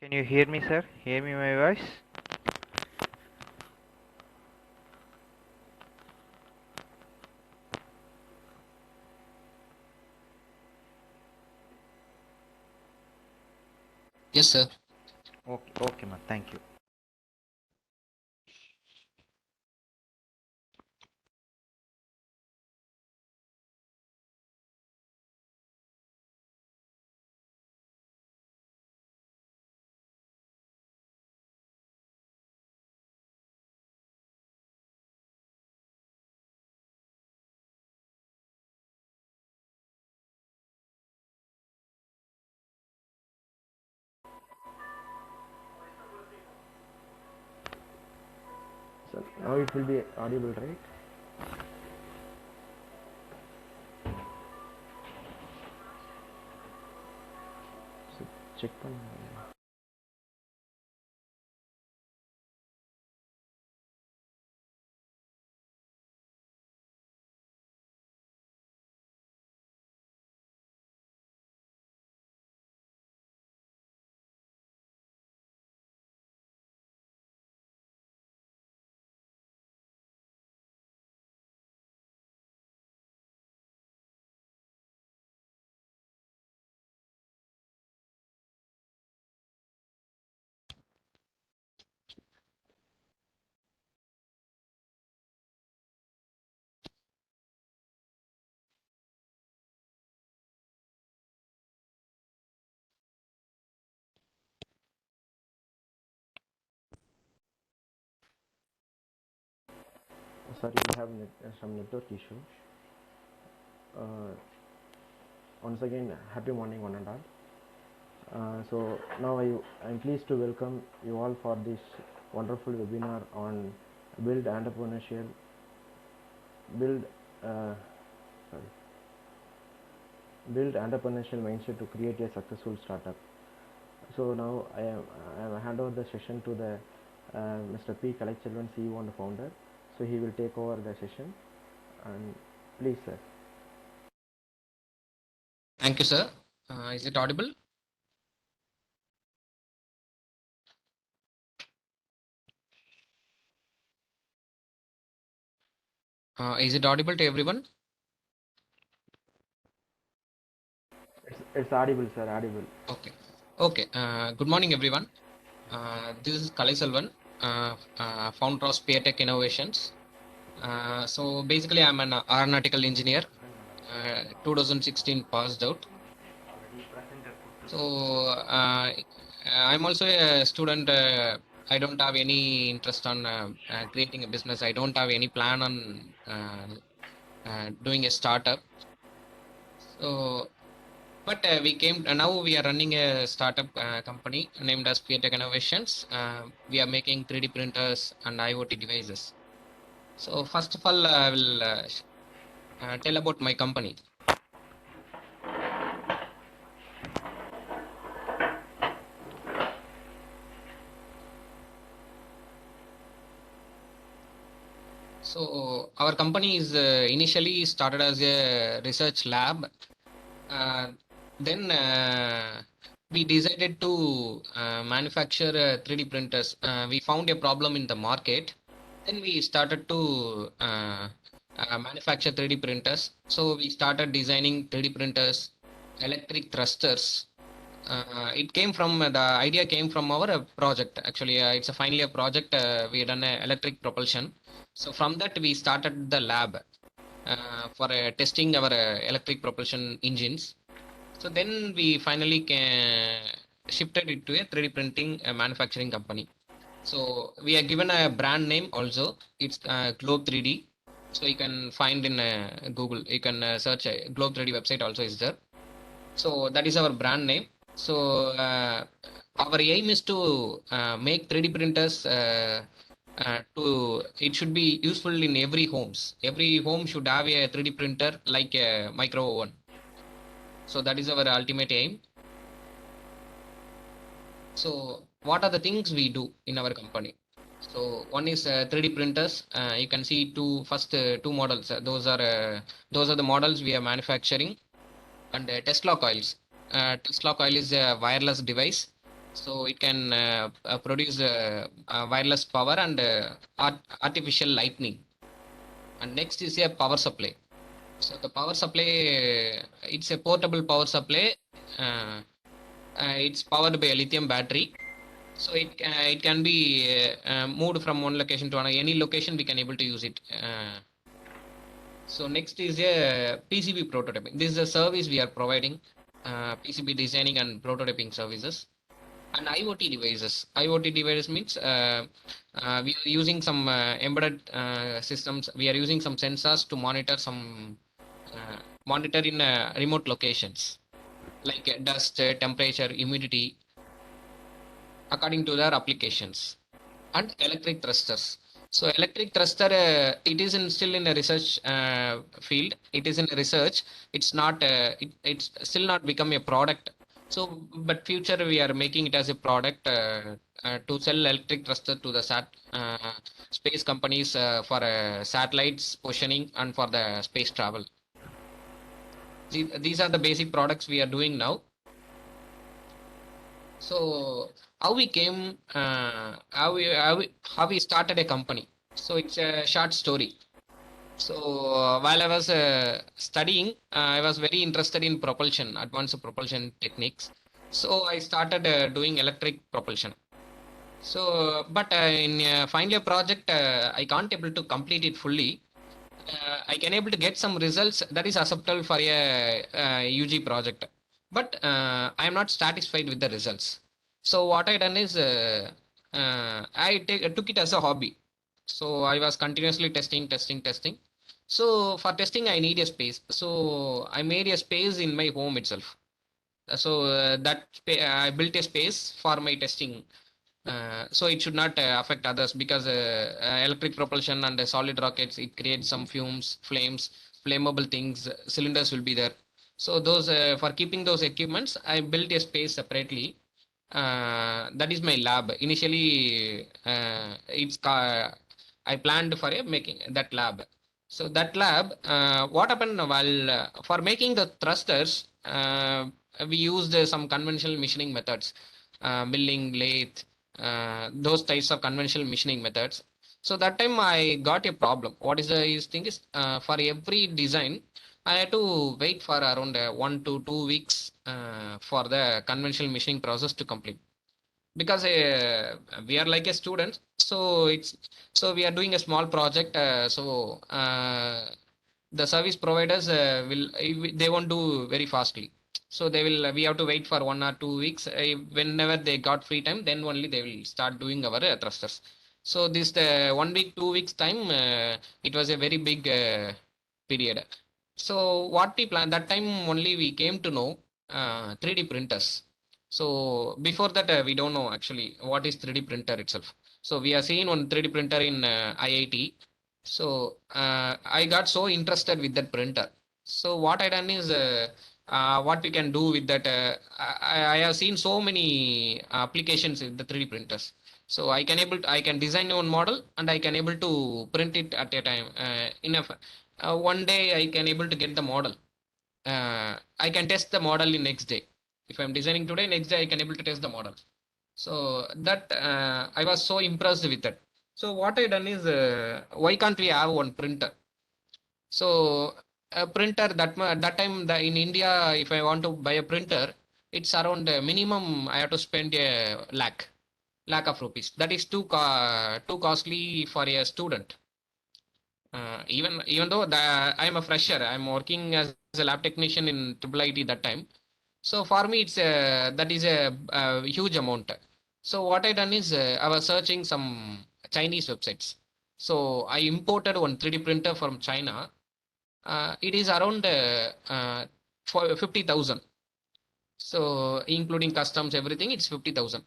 Can you hear me, sir? Hear me my voice? Yes, sir. Okay, okay, ma. Thank you. So now it will be audible, right? So check on. Sorry, we have some network issue. Uh, Once again, happy morning, one and all. So now I'm pleased to welcome you all for this wonderful webinar on build entrepreneurial, build, uh, sorry, build entrepreneurial mindset to create a successful startup. So now I hand over the session to the Mr. P. Kalaiselvan, CEO and founder. So he will take over the session. And please, sir. Thank you, sir. Is it audible? Is it audible to everyone? It's audible, sir. Audible. Okay. Okay. Good morning, everyone. This is Kalaiselvan, founder of Speartech Innovations. So basically, I'm an aeronautical engineer. 2016 passed out. So I'm also a student. I don't have any interest on creating a business. I don't have any plan on doing a startup. So, but we came now we are running a startup company named as Speartech Innovations. We are making 3D printers and IoT devices. So first of all, I will tell about my company. So our company is initially started as a research lab. Uh, then we decided to manufacture 3D printers. We found a problem in the market. Then we started to manufacture 3D printers. So we started designing 3D printers, electric thrusters. It came from the idea came from our project. Actually, it's a finally a project. We done electric propulsion. So from that we started the lab for testing our electric propulsion engines. So then we finally shifted it to a 3D printing manufacturing company. So we are given a brand name also. It's Globe 3D. So you can find in Google. You can search Globe 3D website also is there. So that is our brand name. So our aim is to make 3D printers to it should be useful in every homes. Every home should have a 3D printer like a micro oven. So that is our ultimate aim. So what are the things we do in our company? So one is 3D printers. You can see two models. Those are the models we are manufacturing. And Tesla coils. Tesla coil is a wireless device. So it can produce wireless power and artificial lightning. And next is a power supply. So the power supply, it's a portable power supply. Uh, it's powered by a lithium battery. So it can be moved from one location to another. Any location we can able to use it. So next is a PCB prototyping. This is a service we are providing, PCB designing and prototyping services. And IoT devices. IoT devices means we are using some embedded systems. We are using some sensors to monitor in remote locations like dust, temperature, humidity, according to their applications. And electric thrusters. So electric thruster, it is still in a research field. It is in research. It's not. It's still not become a product. So, but future we are making it as a product to sell electric thruster to the space companies for satellites positioning and for the space travel. These are the basic products we are doing now. So how we started a company. So it's a short story. So while I was studying, I was very interested in propulsion, advanced propulsion techniques. So I started doing electric propulsion. So, but in final year project, I can't able to complete it fully. I can able to get some results that is acceptable for a UG project, but I am not satisfied with the results. So what I done is took it as a hobby. So I was continuously testing. So for testing, I need a space. So I made a space in my home itself. So I built a space for my testing, so it should not affect others because electric propulsion and solid rockets, it creates some fumes, flames, flammable things, cylinders will be there. So those for keeping those equipments, I built a space separately. That is my lab. Initially, I planned for making that lab. So that lab, what happened while for making the thrusters, we used some conventional machining methods, milling, lathe, those types of conventional machining methods. So that time I got a problem. What is the thing is for every design, I had to wait for around 1 to 2 weeks for the conventional machining process to complete. Because we are like a student, so we are doing a small project. The service providers will they won't do very fastly. So we have to wait for 1 or 2 weeks. Whenever they got free time, then only they will start doing our thrusters. So this 1 week, 2 weeks time, it was a very big period. So what we planned that time only we came to know 3D printers. So before that, we don't know actually what is 3D printer itself. So we are seeing one 3D printer in IIT. So I got so interested with that printer. So what I done is what we can do with that. I have seen so many applications with the 3D printers. So I can design one model and I can able to print it at a time. One day I can able to get the model. I can test the model in next day. If I'm designing today, next day I can able to test the model. So that I was so impressed with that. So what I done is why can't we have one printer? So a printer that time in India, if I want to buy a printer, it's around minimum I have to spend a lakh of rupees. That is too costly for a student. Even though I'm a fresher, I'm working as a lab technician in Triple IT that time. So for me, that is a huge amount. So what I done is I was searching some Chinese websites. So I imported one 3D printer from China. It is around for 50,000. So including customs, everything, it's 50,000.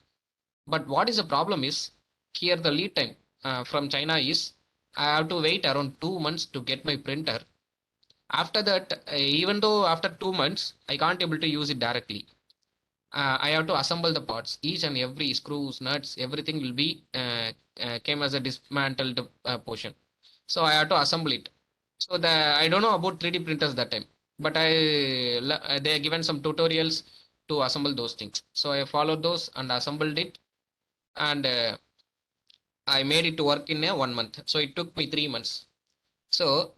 But what is the problem is here the lead time from China is I have to wait around 2 months to get my printer. After that, even though after 2 months, I can't able to use it directly. I have to assemble the parts. Each and every screws, nuts, everything will be came as a dismantled portion. So I have to assemble it. So I don't know about 3D printers that time, but they are given some tutorials. to assemble those things. So I followed those and assembled it, and I made it to work in a 1 month. So it took me 3 months. So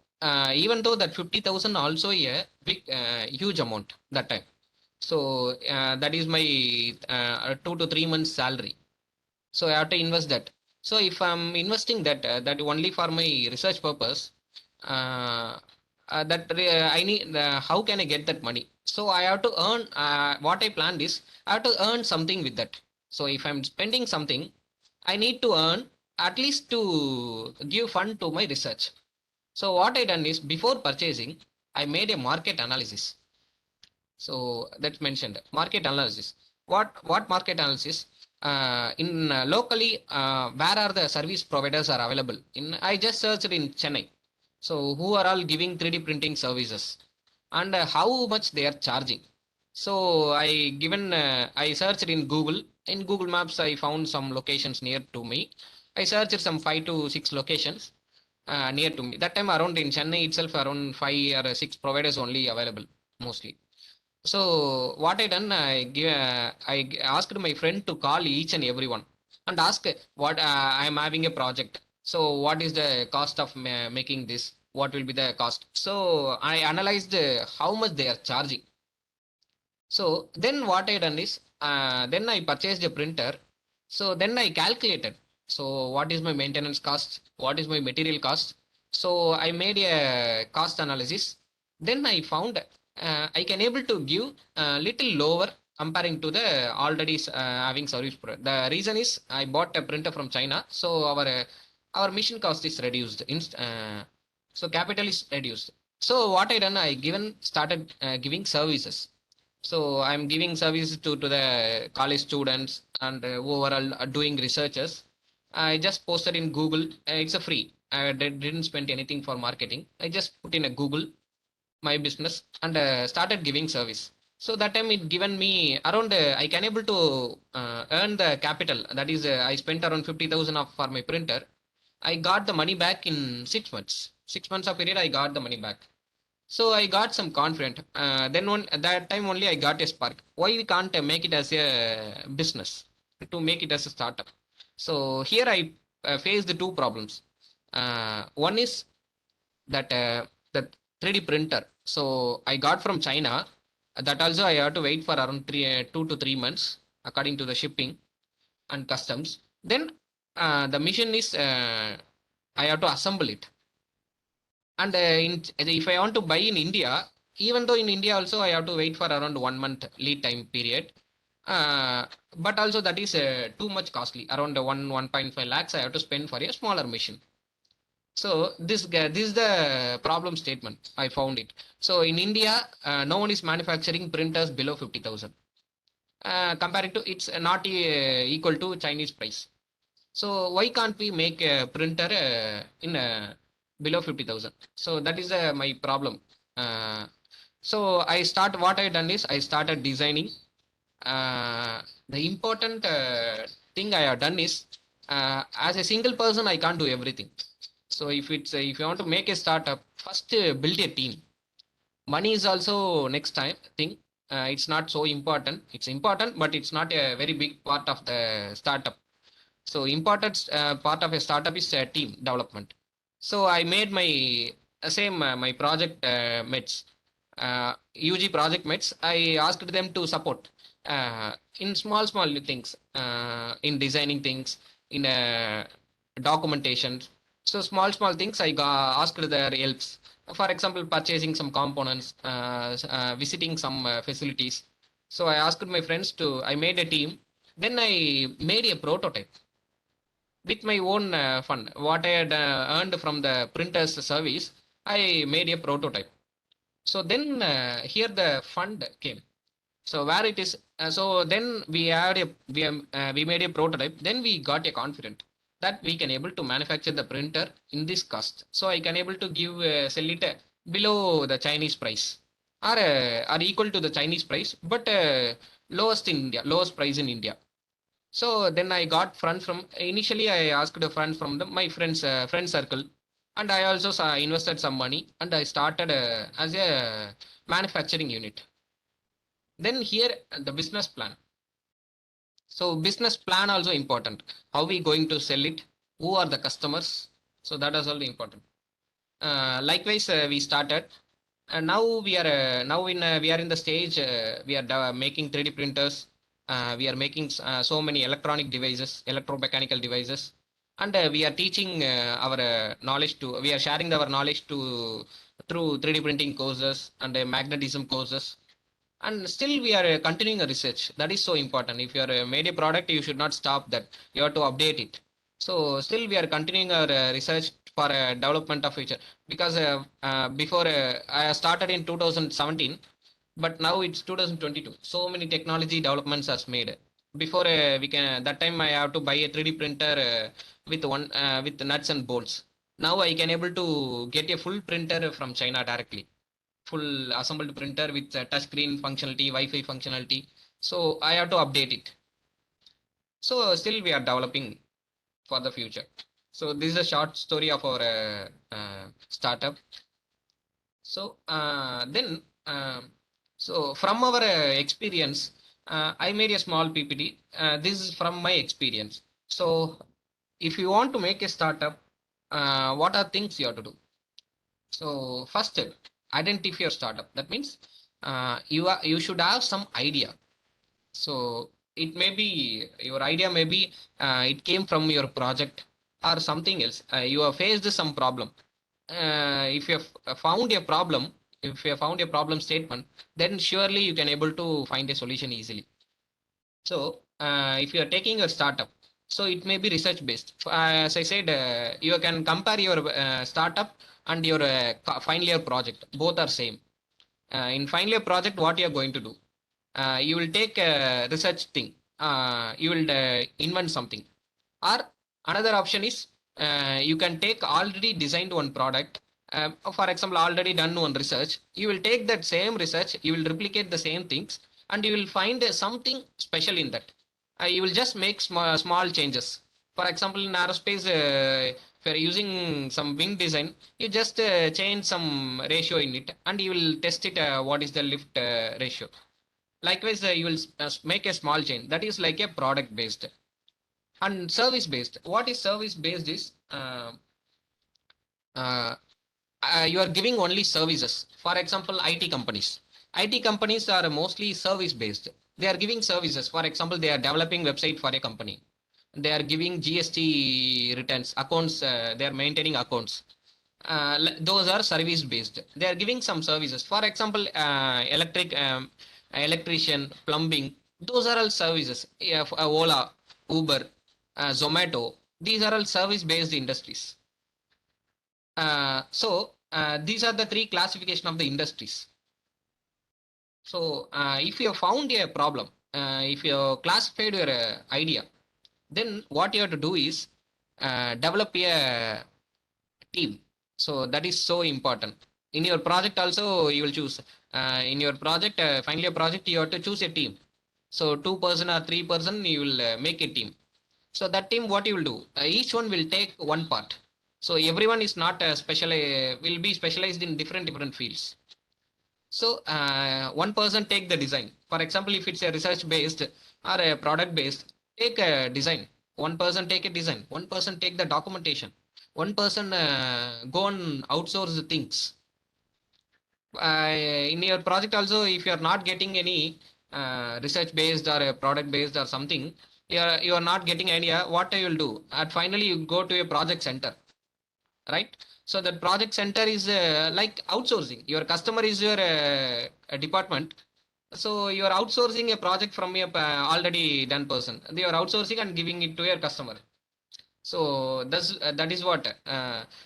even though that 50,000 also a big huge amount that time. So that is my 2 to 3 months salary. So I have to invest that. So if I'm investing that that only for my research purpose, uh, I need how can I get that money? So I have to earn. What I planned is I have to earn something with that. So if I'm spending something, I need to earn at least to give fund to my research. So what I done is before purchasing, I made a market analysis. So that's mentioned market analysis. What market analysis? In locally, where are the service providers are available? In I just searched in Chennai. So who are all giving 3D printing services and how much they are charging? So I searched in Google. In Google Maps, I found some locations near to me. I searched some 5 to 6 locations near to me. That time around in Chennai itself, around 5 or 6 providers only available mostly. So what I done, I asked my friend to call each and everyone and ask what I am having a project. So what is the cost of making this? What will be the cost? So I analyzed how much they are charging. So then what I done is then I purchased a printer. So then I calculated. So what is my maintenance cost? What is my material cost? So I made a cost analysis. Then I found I can able to give a little lower comparing to the already having service. The reason is I bought a printer from China. So our mission cost is reduced. So capital is reduced. So what I done, I given started giving services. So I'm giving services to the college students and overall doing researchers. I just posted in Google. It's a free. I didn't spend anything for marketing. I just put in a Google my business and started giving service. So that time it given me around I can able to earn the capital. That is I spent around 50,000 of for my printer. I got the money back in 6 months. 6 months of period I got the money back. So I got some confident. Then at that time only I got a spark. Why we can't make it as a business to make it as a startup? So here I faced the two problems. One is that the 3D printer. So I got from China. That also I have to wait for around 2 to 3 months according to the shipping and customs. Then the mission is I have to assemble it. And if I want to buy in India, even though in India also I have to wait for around 1 month lead time period. Uh, but also that is too much costly. Around 1.5 lakhs I have to spend for a smaller machine. So this is the problem statement. I found it. So in India, no one is manufacturing printers below 50,000. Comparing to it's not equal to Chinese price. So why can't we make a printer in below 50,000? So that is my problem. Uh, so what I done is I started designing. The important thing I have done is as a single person I can't do everything. So if you want to make a startup, first build a team. Money is also next time thing. It's not so important. It's important, but it's not a very big part of the startup. So important part of a startup is team development. So I made my same my project mates, UG project mates. I asked them to support in small things, in designing things, in documentation. So small things I asked their helps. For example, purchasing some components, visiting some facilities. So I asked my friends to. I made a team. Then I made a prototype with my own fund. What I had earned from the printer's service, I made a prototype. So then here the fund came. So where it is, so then we made a prototype. Then we got a confident that we can able to manufacture the printer in this cost. So I can able to give sell it below the Chinese price or equal to the Chinese price, but lowest price in India. So then I got funds from initially I asked the funds from my friends friend circle, and I also invested some money and I started as a manufacturing unit. Then here the business plan. So business plan also important. How we going to sell it? Who are the customers? So that is also important. Likewise, we started, and now we are in the stage. We are making 3D printers. We are making so many electronic devices, electromechanical devices, and we are teaching our knowledge to. We are sharing our knowledge to through 3D printing courses and magnetism courses. And still we are continuing a research. That is so important. If you are made a product, you should not stop that. You have to update it. So still we are continuing our research for development of future. Because before I started in 2017, but now it's 2022. So many technology developments has made. Before we can that time I have to buy a 3D printer with one with nuts and bolts. Now I can able to get a full printer from China directly, full assembled printer with touchscreen functionality, Wi-Fi functionality. So I have to update it. So still we are developing for the future. So this is a short story of our startup. So then, so from our experience, I made a small PPT. This is from my experience. So if you want to make a startup, what are things you have to do? So first step, identify your startup. That means you should have some idea. So it may be your idea, maybe it came from your project or something else. You have faced some problem. If you have found a problem, if you have found a problem statement, then surely you can able to find a solution easily. So if you are taking a startup, so it may be research based. As I said, you can compare your startup and your final year project. Both are same. In final year project, what you are going to do? You will take a research thing. You will invent something. Or another option is you can take already designed one product. For example, already done one research. You will take that same research, you will replicate the same things, and you will find something special in that. You will just make small changes. For example, in aerospace, if you're using some wing design, you just change some ratio in it, and you will test it. What is the lift ratio? Likewise, you will make a small change. That is like a product based. And service based. What is service based is uh, you are giving only services. For example, IT companies. IT companies are mostly service based. They are giving services. For example, they are developing website for a company. They are giving GST returns, accounts. They are maintaining accounts. Those are service based. They are giving some services. For example, electrician, plumbing. Those are all services. Yeah, Ola, Uber, Zomato. These are all service based industries. So these are the three classification of the industries. So if you have found a problem, if you have classified your idea, then what you have to do is develop a team. So that is so important. In your project also you will choose. In your project, finally a project, you have to choose a team. So 2 person or 3 person, you will make a team. So that team, what you will do? Each one will take one part. So everyone is not special. Will be specialized in different fields. So one person take the design. For example, if it's a research based or a product based, take a design. One person take a design. One person take the documentation. One person go and outsource the things. In your project also, if you are not getting any research based or a product based or something, you are not getting idea what you will do. And finally, you go to a project center, right? So the project center is like outsourcing. Your customer is your department. So you are outsourcing a project from a already done person. They are outsourcing and giving it to your customer. So that is what.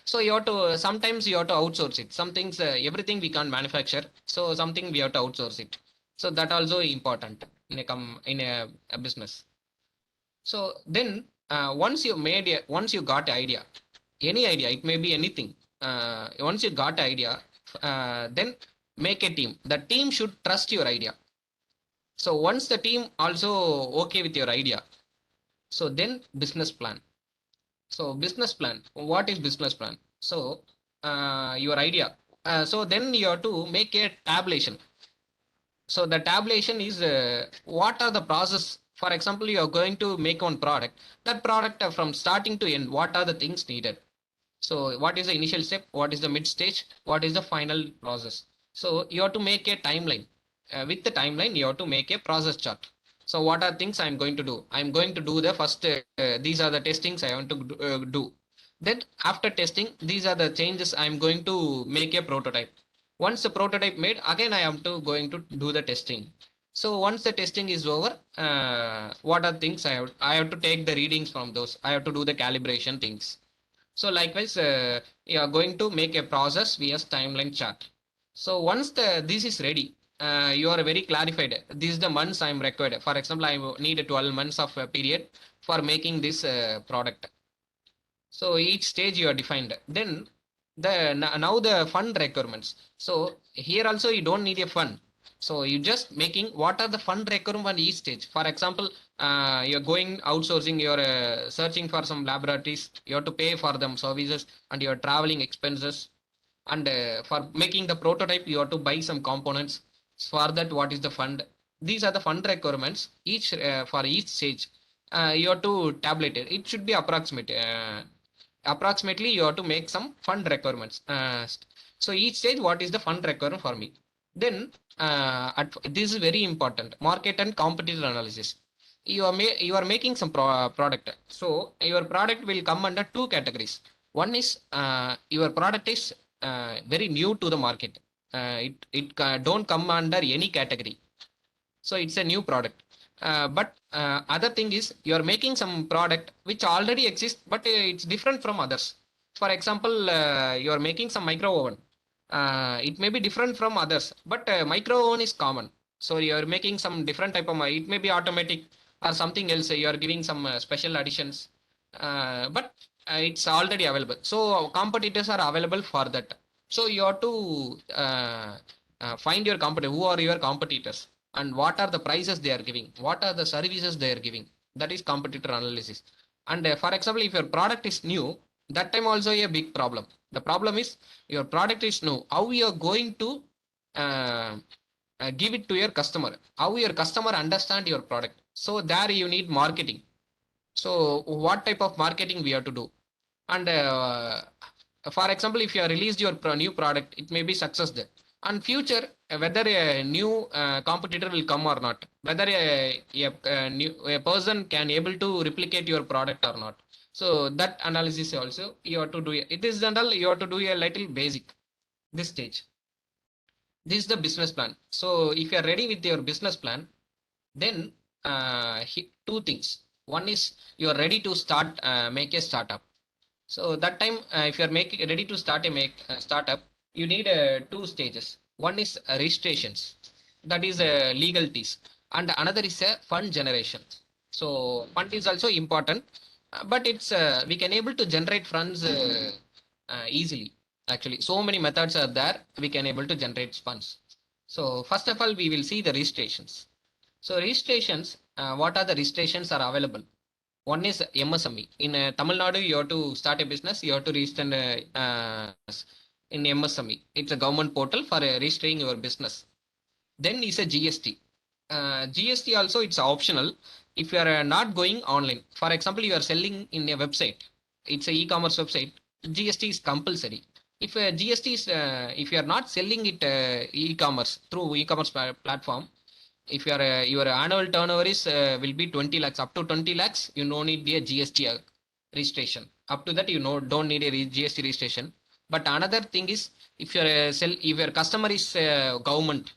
So you have to sometimes you have to outsource it. Some things, everything we can't manufacture. So something we have to outsource it. So that also important in a business. So then once you got idea, any idea, it may be anything. Once you got idea, then make a team. The team should trust your idea. So once the team also okay with your idea, so then business plan. So business plan. What is business plan? So your idea. So then you have to make a tabulation. So the tabulation is what are the process. For example, you are going to make one product. That product from starting to end, what are the things needed? So what is the initial step? What is the mid stage? What is the final process? So you have to make a timeline. With the timeline, you have to make a process chart. So what are things I'm going to do? I'm going to do the first. These are the testings I want to do. Then after testing, these are the changes I'm going to make a prototype. Once the prototype made, again I am to going to do the testing. So once the testing is over, what are things I have to take the readings from those. I have to do the calibration things. So likewise, you are going to make a process via timeline chart. So once this is ready, you are very clarified. This is the months I am required. For example, I need 12 months of a period for making this product. So each stage you are defined. Then now the fund requirements. So here also you don't need a fund. So you just making what are the fund requirement each stage. For example, you're going outsourcing, you're searching for some laboratories, you have to pay for them services and your traveling expenses. And for making the prototype, you have to buy some components. For that, what is the fund? These are the fund requirements. Each for each stage, you have to tabulate it. It should be approximate. Approximately you have to make some fund requirements. So each stage what is the fund requirement for me. Then this is very important, market and competitor analysis. You are making some product. So your product will come under two categories. One is your product is very new to the market. It don't come under any category, so it's a new product. But other thing is you are making some product which already exists, but it's different from others. For example, you are making some micro oven. It may be different from others, but micro oven is common. So you are making some different type of, it may be automatic or something else. You are giving some special additions, but it's already available. So competitors are available for that. So you have to find your competitor. Who are your competitors? And what are the prices they are giving, what are the services they are giving. That is competitor analysis. And for example, if your product is new, that time also a big problem. The problem is your product is new, how you are going to uh, give it to your customer, how your customer understand your product. So there you need marketing. So what type of marketing we have to do? And for example, if you have released your new product, it may be success there. And future, whether a new competitor will come or not, whether a person can able to replicate your product or not. So that analysis also you have to do. It is general, you have to do a little basic this stage. This is the business plan. So if you are ready with your business plan, then two things. One is you are ready to start make a startup. So that time, if you are making ready to start a startup, you need two stages. One is registrations, that is legalities, and another is a fund generation. So fund is also important, but it's we can able to generate funds easily. Actually, so many methods are there. We can able to generate funds. So first of all, we will see the registrations. So registrations, what are the registrations are available? One is MSME. In Tamil Nadu, you have to start a business, you have to register in MSME. It's a government portal for registering your business. Then is a GST. GST also it's optional if you are not going online. For example, you are selling in a website. It's a e-commerce website. GST is compulsory. If GST is if you are not selling it e-commerce through e-commerce platform, if your annual turnover is will be 20 lakhs, up to 20 lakhs, you no need a GST registration. Up to that, you know don't need a GST registration. But another thing is if your if your customer is government,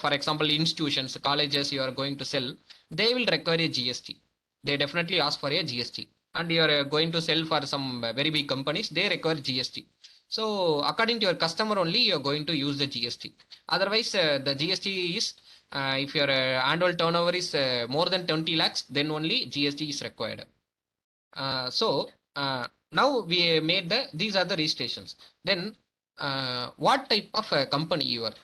for example, institutions, colleges, you are going to sell, they will require a GST. They definitely ask for a GST. And you are going to sell for some very big companies, they require GST. So according to your customer only, you are going to use the GST. Otherwise, the GST is if your annual turnover is more than 20 lakhs, then only GST is required. So now we made these are the registrations. Then what type of company you are?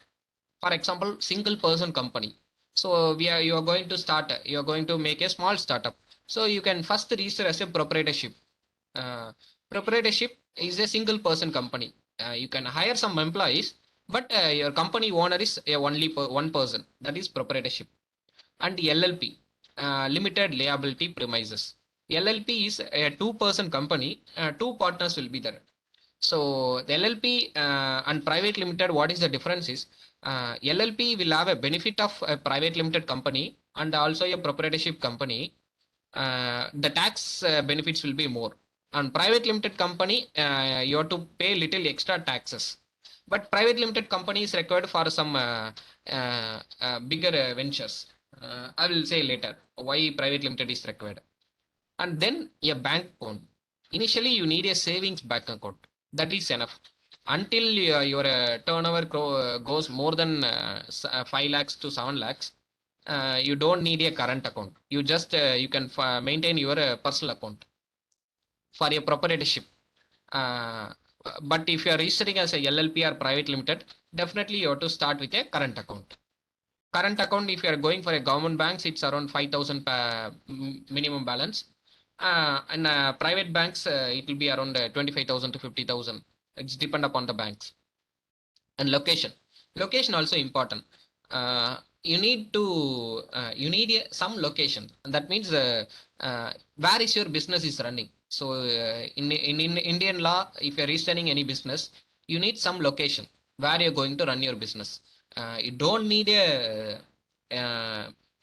For example, single person company. So you are going to start, you are going to make a small startup. So you can first register as a proprietorship. uh, Proprietorship is a single person company. You can hire some employees, but your company owner is only one person, that is proprietorship. And LLP, limited liability premises. LLP is a two-person company, two partners will be there. So the LLP and private limited, what is the difference is LLP will have a benefit of a private limited company and also a proprietorship company. The tax benefits will be more. On private limited company, you have to pay little extra taxes. But private limited company is required for some bigger ventures. I will say later why private limited is required. And then a bank account. Initially, you need a savings bank account. That is enough. Until your turnover goes more than 5 lakhs to 7 lakhs, you don't need a current account. You just you can maintain your personal account for your proprietorship. Uh, but if you are registering as a LLP or private limited, definitely you have to start with a current account. Current account, if you are going for a government banks, it's around 5,000 minimum balance. And private banks, it will be around 25,000 to 50,000. It's depend upon the banks. And location also important. You need to some location. That means where is your business is running. So in Indian law, if you're registering any business, you need some location where you're going to run your business. You don't need a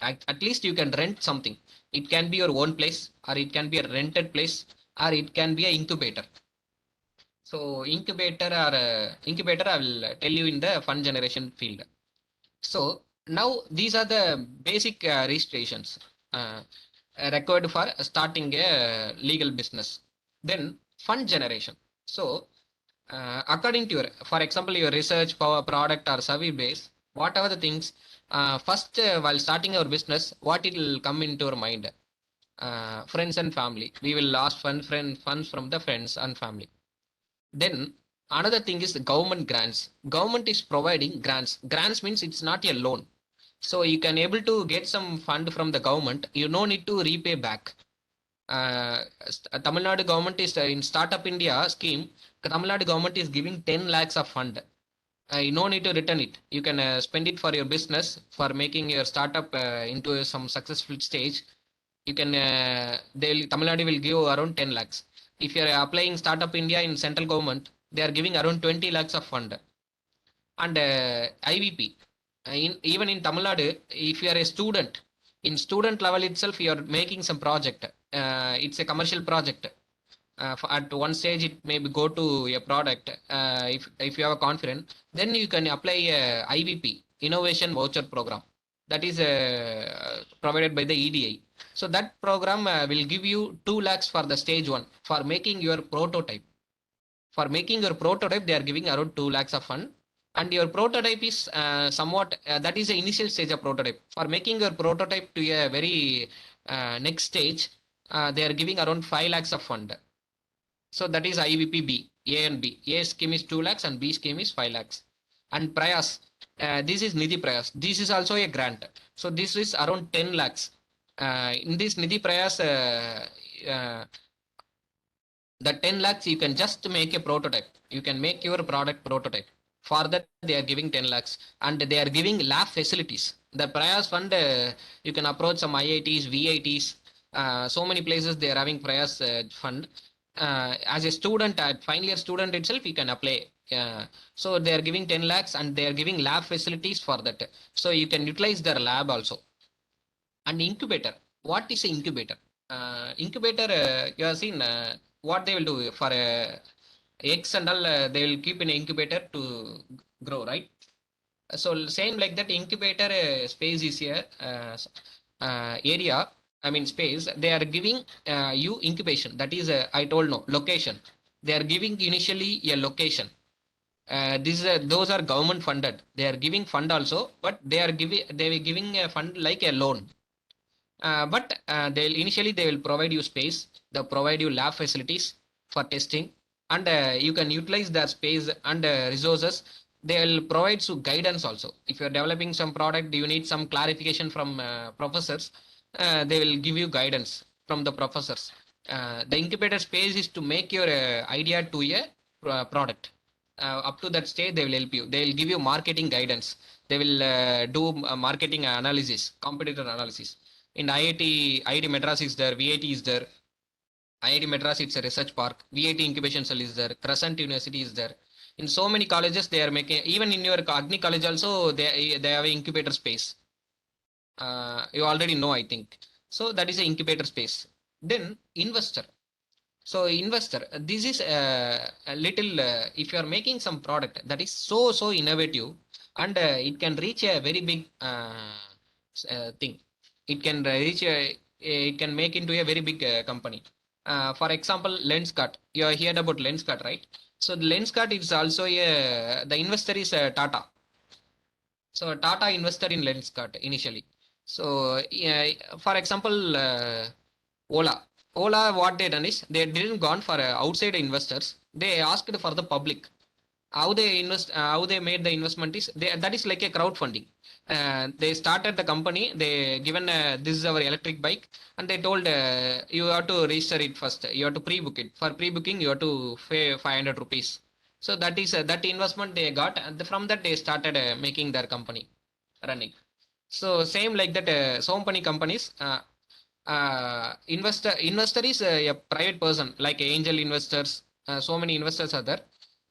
at least you can rent something. It can be your own place, or it can be a rented place, or it can be a incubator. So incubator, I will tell you in the fund generation field. So now these are the basic registrations required for starting a legal business. Then fund generation. So according to your, for example, your research, power, product or service base, whatever the things, first while starting our business, what it will come into your mind? Friends and family. We will ask funds from the friends and family. Then another thing is the government grants. Government is providing grants. Grants means it's not a loan. So you can able to get some fund from the government. You no need to repay back. Tamil Nadu government is in Startup India scheme. Tamil Nadu government is giving 10 lakhs of fund. You no need to return it. You can spend it for your business, for making your startup into some successful stage. You can Tamil Nadu will give around 10 lakhs. If you are applying Startup India in central government, they are giving around 20 lakhs of fund. And IVP, even in Tamil Nadu, if you are a student, in student level itself, you are making some project. It's a commercial project. At one stage, it may go to a product. If you have a confidence, then you can apply IVP, Innovation Voucher Program. That is provided by the EDI. So that program will give you 2 lakhs for the stage one for making your prototype. For making your prototype, they are giving around 2 lakhs of fund. And your prototype is somewhat, that is the initial stage of prototype. For making your prototype to a very next stage, they are giving around 5 lakhs of fund. So that is IVP B, A and B. A scheme is 2 lakhs and B scheme is 5 lakhs. And Prayas, this is Nidhi Prayas. This is also a grant. So this is around 10 lakhs. In this Nidhi Prayas, the 10 lakhs, you can just make a prototype. You can make your product prototype. For that, they are giving 10 lakhs and they are giving lab facilities. The Prayas fund, you can approach some IITs, VITs, so many places they are having Prayas fund. As a student, at final year student itself, you can apply. So they are giving 10 lakhs and they are giving lab facilities for that. So you can utilize their lab also. And incubator. What is an incubator? Incubator, you have seen what they will do for eggs and all, they will keep in incubator to grow, right? So same like that, incubator space is here, area, I mean space. They are giving you incubation. That is, I told no location. They are giving initially a location. Those are government funded. They are giving fund also, but they are giving a fund like a loan. But they'll initially they will provide you space. They'll provide you lab facilities for testing, and you can utilize that space and resources. They will provide you guidance also. If you are developing some product, you need some clarification from professors. They will give you guidance from the professors. The incubator space is to make your idea to a product. Up to that stage, they will help you. They will give you marketing guidance. They will do marketing analysis, competitor analysis. In IIT Madras is there, VIT is there. IIT Madras, it's a research park. VIT incubation cell is there. Crescent University is there. In so many colleges, they are making, even in your Agni college also, they have an incubator space. You already know, I think. So that is an incubator space. Then investor. So investor, this is a little, if you are making some product that is so innovative, and it can reach a very big thing. It can reach it can make into a very big company. For example, Lenscut. You have heard about Lenscut, right? So the Lenscut is also the investor is Tata. So Tata invested in Lenscut initially. So for example, Ola. Ola, what they done is they didn't gone for outside investors. They asked for the public. How they invest, how they made the investment is that is like a crowdfunding. They started the company. They given this is our electric bike, and they told you have to register it first. You have to pre-book it. For pre-booking, you have to pay 500 rupees. So that is that investment they got, and from that they started making their company running. So same like that, so many companies. Investor is a private person like angel investors. So many investors are there.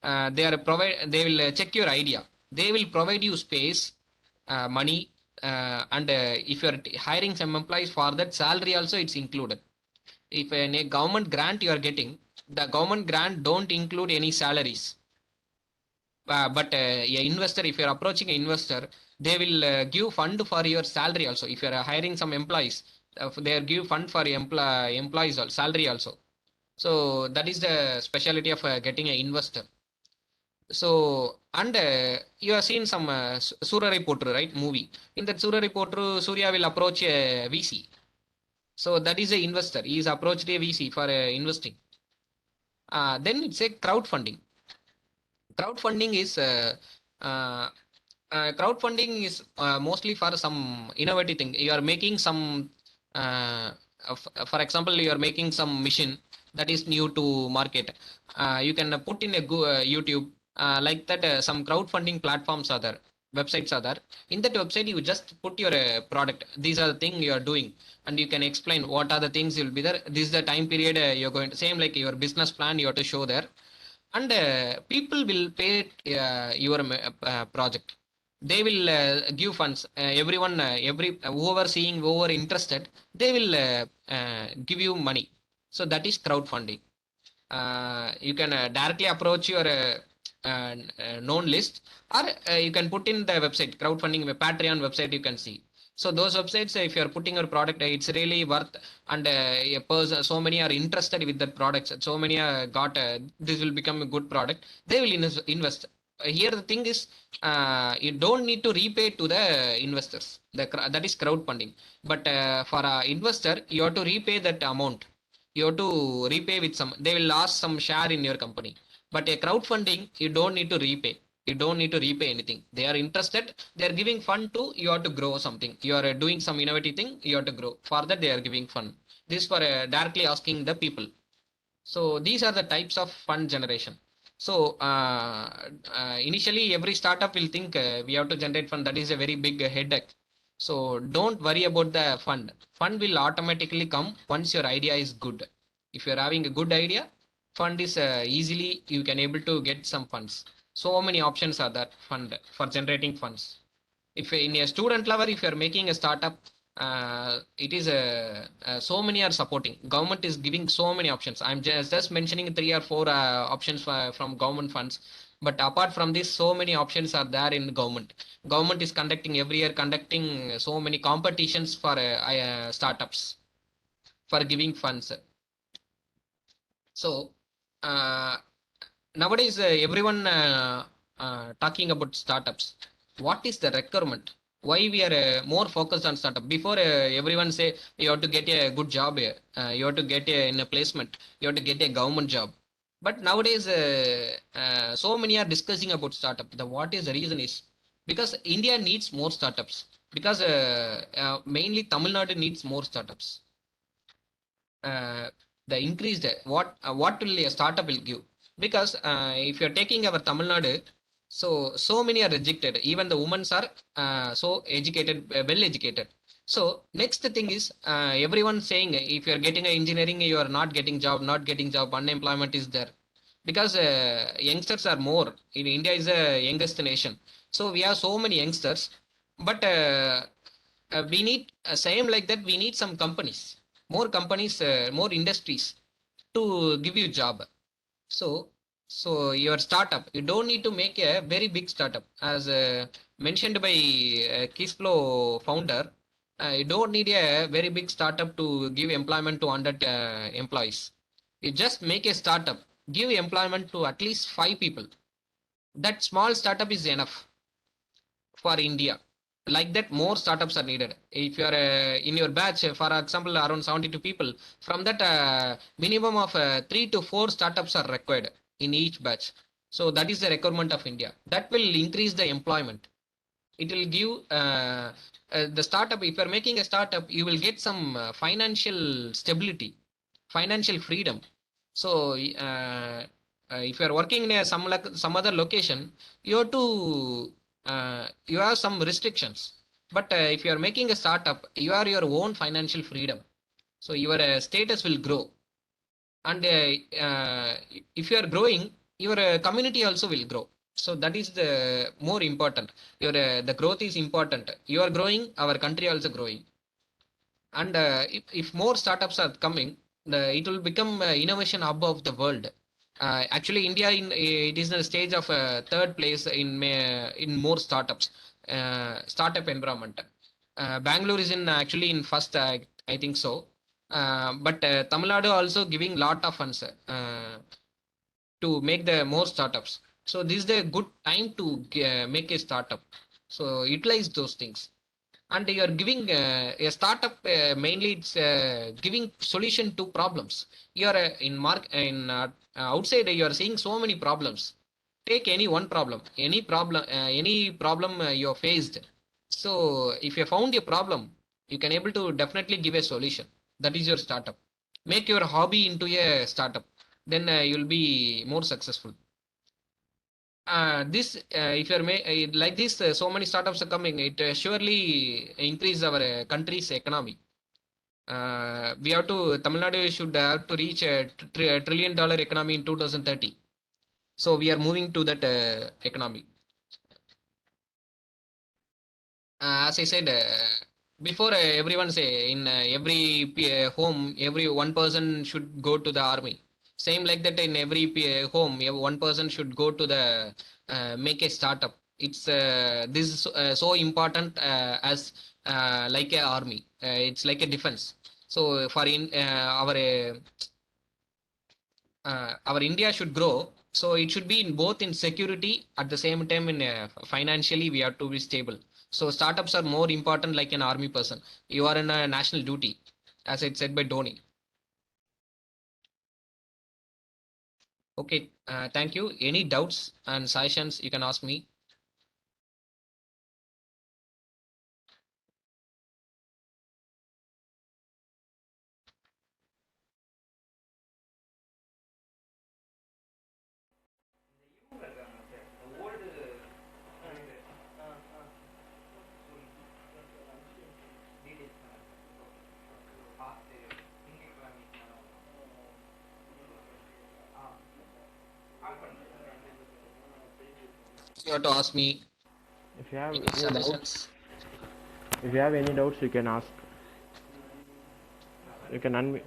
They will check your idea. They will provide you space, money, and if you are hiring some employees for that salary also it's included. If a government grant you are getting, the government grant don't include any salaries. But a investor, if you're approaching an investor, they will give fund for your salary also. If you're hiring some employees, they give fund for employees also, salary also. So that is the specialty of getting an investor. So and you have seen some Surari Potru, right, movie. In that Surari Potru, Surya will approach a VC. So that is a investor. He is approached a VC for investing. Then it's a crowdfunding. Crowdfunding is uh, crowdfunding is mostly for some innovative thing. You are making some, for example, you are making some machine that is new to market. You can put in a YouTube like that. Some crowdfunding platforms are there, websites are there. In that website, you just put your product. These are the things you are doing, and you can explain what are the things you'll be there. This is the time period you're going to. Same like your business plan, you have to show there, and people will pay your project. They will give funds. Everyone, every whoever seeing, whoever interested, they will give you money. So that is crowdfunding. You can directly approach your known list, or you can put in the website crowdfunding Patreon website. You can see. So those websites, if you are putting your product, it's really worth, and a person, so many are interested with that products. So many got this will become a good product. They will invest. Here the thing is, you don't need to repay to the investors. That is crowdfunding. But for an investor, you have to repay that amount. You have to repay with some. They will ask some share in your company. But a crowdfunding, you don't need to repay. You don't need to repay anything. They are interested. They are giving fund to you have to grow something. You are doing some innovative thing. You have to grow. For that, they are giving fund. This for directly asking the people. So these are the types of fund generation. So initially, every startup will think we have to generate fund. That is a very big headache. So don't worry about the fund. Fund will automatically come once your idea is good. If you're having a good idea, fund is easily you can able to get some funds. So many options are that fund for generating funds. If in a student level, if you're making a startup, it is so many are supporting. Government is giving so many options. I'm just mentioning 3 or 4 options from government funds. But apart from this, so many options are there in government. Government is conducting every year conducting so many competitions for startups for giving funds. So uh, nowadays, everyone talking about startups. What is the requirement? Why we are more focused on startup? Before everyone say you have to get a good job here, you have to get in a placement, you have to get a government job. But nowadays, so many are discussing about startup. The what is the reason is because India needs more startups. Because mainly Tamil Nadu needs more startups. uh, the increased what will a startup will give? because if you're taking our Tamil Nadu, so many are rejected. Even the women are so educated, well educated. So next thing is everyone saying if you're getting an engineering, you are not getting job, not getting job, unemployment is there because youngsters are more in India is the youngest nation. So we have so many youngsters, but we need same like that. We need some companies, more industries to give you job. So, so your startup, you don't need to make a very big startup. As mentioned by Kisflow founder, you don't need a very big startup to give employment to 100 employees. You just make a startup, give employment to at least 5 people. That small startup is enough for India. Like that, more startups are needed. If you are in your batch, for example, around 72 people, from that, minimum of 3 to 4 startups are required in each batch. So that is the requirement of India. That will increase the employment. It will give the startup. If you are making a startup, you will get some financial stability, financial freedom. So if you are working in some other location, you have to you have some restrictions. But if you are making a startup, you are your own financial freedom. So your status will grow, and if you are growing, your community also will grow. So that is the more important. Your the growth is important. You are growing, our country also growing. And if more startups are coming, it will become innovation hub of the world. Actually, India it is in the stage of third place in more startups, startup environment. Bangalore is in actually in first, I think so. But Tamil Nadu also giving lot of funds to make the more startups. So this is the good time to make a startup. So utilize those things. And you are giving a startup mainly it's giving solution to problems. You are outside, you are seeing so many problems. Take any one problem, any problem you are faced. So if you found a problem, you can able to definitely give a solution. That is your startup. Make your hobby into a startup, then you'll be more successful. This if you're like this, so many startups are coming, it surely increase our country's economy. We have to Tamil Nadu should have to reach a trillion-dollar economy in 2030. So we are moving to that economy. As I said before, everyone say in every home, every one person should go to the army. Same like that in every home, one person should go to the make a startup. It's this is so important as like a army. It's like a defense. So for in our India should grow. So it should be in both in security at the same time in financially we have to be stable. So startups are more important like an army person. You are in a national duty, as it said by Dhoni. Okay, thank you. Any doubts and suggestions you can ask me. You have to ask me If you have any any doubts, suggestions. if you have any doubts, you can ask. You can unmute.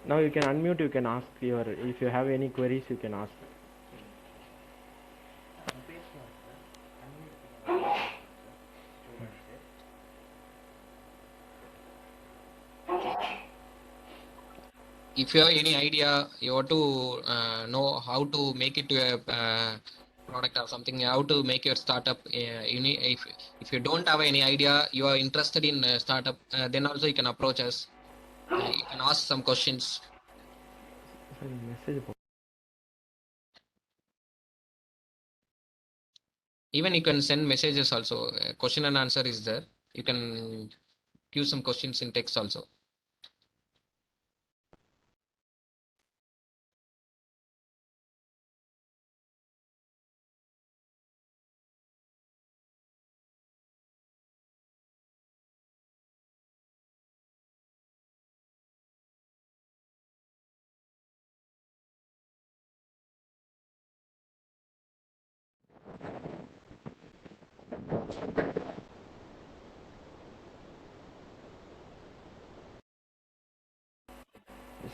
Now you can unmute. You can ask your. If you have any queries, you can ask. If you have any idea, you want to know how to make it to a product or something, how to make your startup. If you don't have any idea, you are interested in startup, then also you can approach us. You can ask some questions. Sorry, message. Even you can send messages also. Question and answer is there. You can give some questions in text also.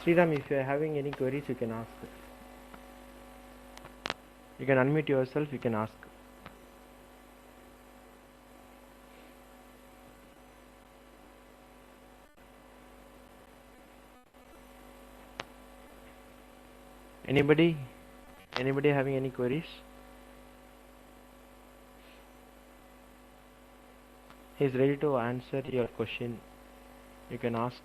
Sriram, if you are having any queries, you can ask. You can unmute yourself, you can ask. Anybody? Anybody having any queries? He is ready to answer your question. You can ask.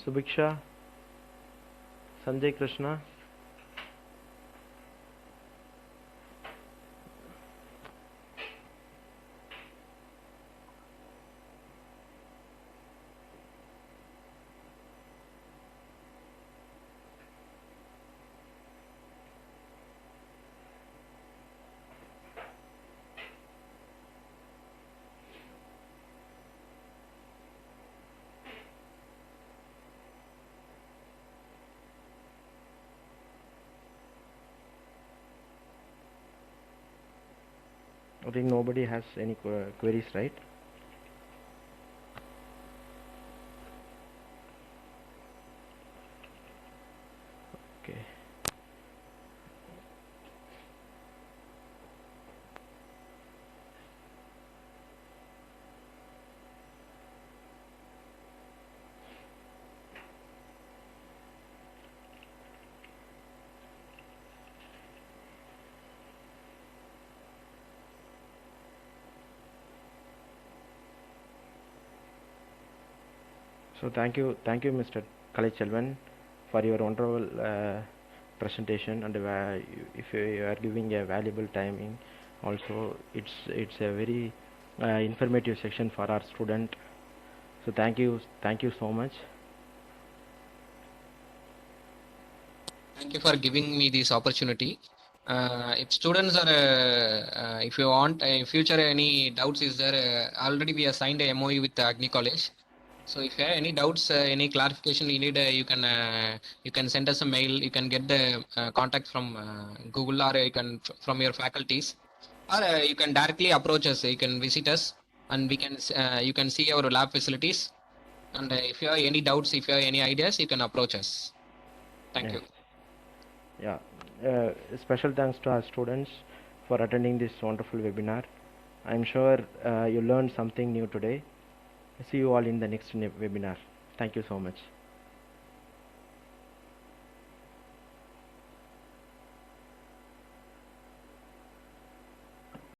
Subiksha, Sanjay Krishna. I think nobody has any queries, right? Okay. So thank you, Mr. Kalichalvan, for your wonderful presentation, and if you are giving a valuable timing, also it's a very informative section for our student. So thank you so much. Thank you for giving me this opportunity. If students are, if you want in future any doubts is there, already we have signed a MOU with Agni College. So if you have any doubts, any clarification you need, you can send us a mail. You can get the contact from Google, or you can from your faculties, or you can directly approach us. You can visit us, and we can you can see our lab facilities. And if you have any doubts, if you have any ideas, you can approach us. Thank Yes. you. Yeah. Special thanks to our students for attending this wonderful webinar. I'm sure you learned something new today. See you all in the next webinar. Thank you so much.